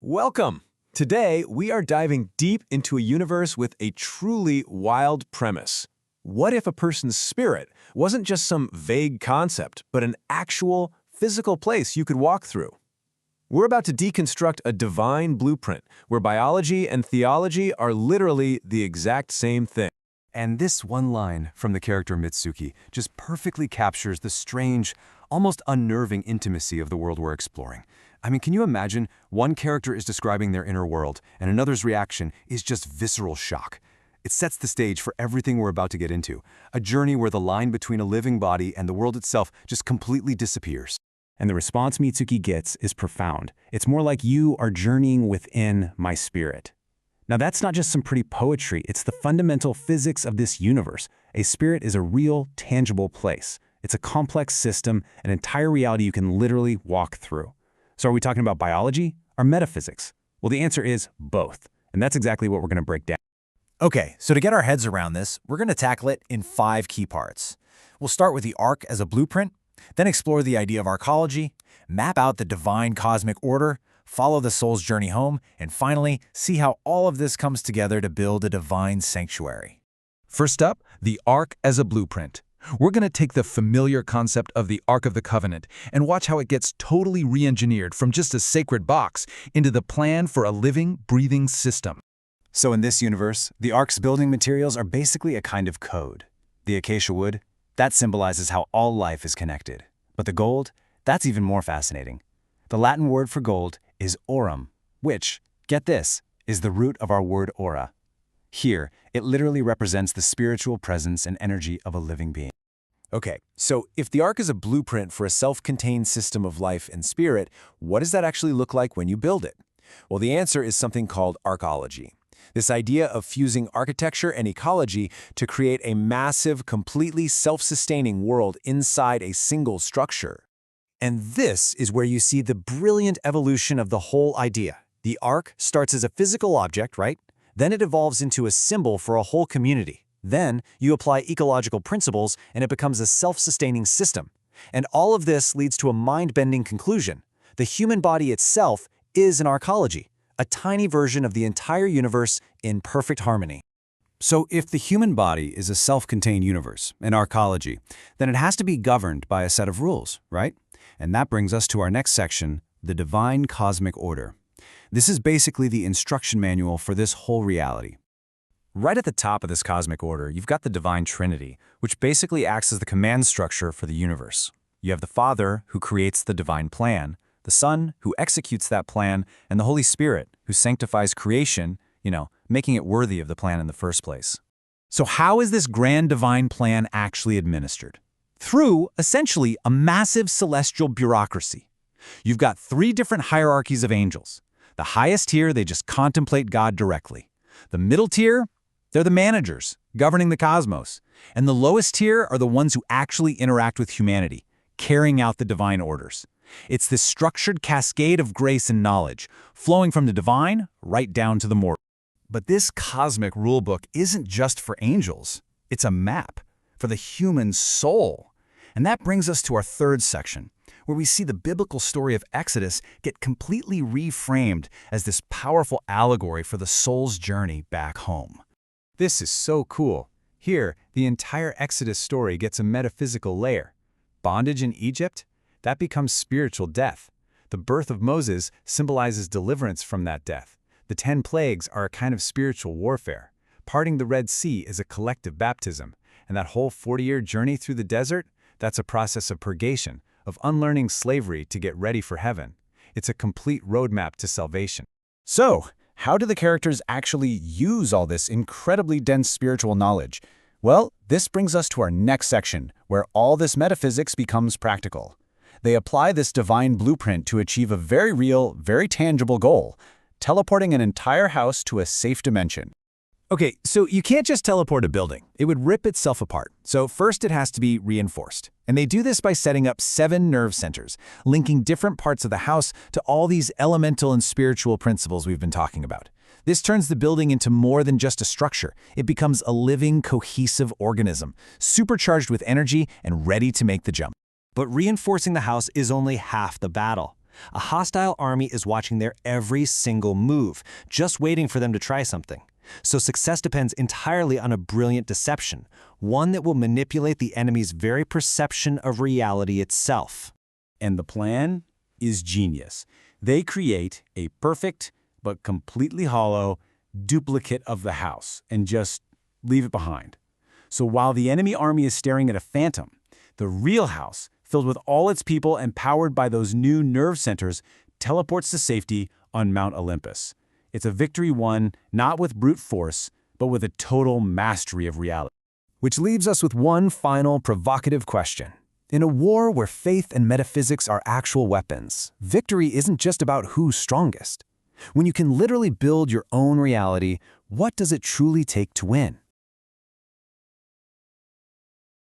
Welcome! Today, we are diving deep into a universe with a truly wild premise. What if a person's spirit wasn't just some vague concept, but an actual, physical place you could walk through? We're about to deconstruct a divine blueprint where biology and theology are literally the exact same thing. And this one line from the character Mitsuki just perfectly captures the strange, almost unnerving intimacy of the world we're exploring. I mean, can you imagine one character is describing their inner world and another's reaction is just visceral shock? It sets the stage for everything we're about to get into, a journey where the line between a living body and the world itself just completely disappears. And the response Mitsuki gets is profound. It's more like you are journeying within my spirit. Now that's not just some pretty poetry, it's the fundamental physics of this universe. A spirit is a real, tangible place. It's a complex system, an entire reality you can literally walk through. So are we talking about biology or metaphysics? Well, the answer is both. And that's exactly what we're going to break down. Okay, so to get our heads around this, we're going to tackle it in 5 key parts. We'll start with the arc as a blueprint, then explore the idea of arcology, map out the divine cosmic order, follow the soul's journey home, and finally, see how all of this comes together to build a divine sanctuary. First up, the Ark as a blueprint. We're going to take the familiar concept of the Ark of the Covenant and watch how it gets totally re-engineered from just a sacred box into the plan for a living, breathing system. So in this universe, the Ark's building materials are basically a kind of code. The acacia wood, that symbolizes how all life is connected. But the gold, that's even more fascinating. The Latin word for gold is aurum, which, get this, is the root of our word aura. Here, it literally represents the spiritual presence and energy of a living being. Okay, so if the Ark is a blueprint for a self-contained system of life and spirit, what does that actually look like when you build it? Well, the answer is something called arcology. This idea of fusing architecture and ecology to create a massive, completely self-sustaining world inside a single structure. And this is where you see the brilliant evolution of the whole idea. The ark starts as a physical object, right? Then it evolves into a symbol for a whole community. Then you apply ecological principles and it becomes a self-sustaining system. And all of this leads to a mind-bending conclusion. The human body itself is an arcology, a tiny version of the entire universe in perfect harmony. So if the human body is a self-contained universe, an arcology, then it has to be governed by a set of rules, right? And that brings us to our next section, the divine cosmic order. This is basically the instruction manual for this whole reality. Right at the top of this cosmic order, you've got the divine trinity, which basically acts as the command structure for the universe. You have the Father, who creates the divine plan, the Son, who executes that plan, and the Holy Spirit, who sanctifies creation, making it worthy of the plan in the first place. So how is this grand divine plan actually administered? Through, essentially, a massive celestial bureaucracy. You've got 3 different hierarchies of angels. The highest tier, they just contemplate God directly. The middle tier, they're the managers, governing the cosmos. And the lowest tier are the ones who actually interact with humanity, carrying out the divine orders. It's this structured cascade of grace and knowledge, flowing from the divine right down to the mortal. But this cosmic rulebook isn't just for angels. It's a map for the human soul. And that brings us to our third section, where we see the biblical story of Exodus get completely reframed as this powerful allegory for the soul's journey back home. This is so cool. Here, the entire Exodus story gets a metaphysical layer. Bondage in Egypt? That becomes spiritual death. The birth of Moses symbolizes deliverance from that death. The 10 plagues are a kind of spiritual warfare. Parting the Red Sea is a collective baptism. And that whole 40-year journey through the desert? That's a process of purgation, of unlearning slavery to get ready for heaven. It's a complete roadmap to salvation. So, how do the characters actually use all this incredibly dense spiritual knowledge? Well, this brings us to our next section, where all this metaphysics becomes practical. They apply this divine blueprint to achieve a very real, very tangible goal, teleporting an entire house to a safe dimension. Okay, so you can't just teleport a building. It would rip itself apart. So first it has to be reinforced. And they do this by setting up 7 nerve centers, linking different parts of the house to all these elemental and spiritual principles we've been talking about. This turns the building into more than just a structure. It becomes a living, cohesive organism, supercharged with energy and ready to make the jump. But reinforcing the house is only half the battle. A hostile army is watching their every single move, just waiting for them to try something. So success depends entirely on a brilliant deception, one that will manipulate the enemy's very perception of reality itself. And the plan is genius. They create a perfect but completely hollow duplicate of the house and just leave it behind. So while the enemy army is staring at a phantom, the real house, filled with all its people and powered by those new nerve centers, teleports to safety on Mount Olympus. It's a victory won not with brute force, but with a total mastery of reality. Which leaves us with one final provocative question. In a war where faith and metaphysics are actual weapons, victory isn't just about who's strongest. When you can literally build your own reality, what does it truly take to win?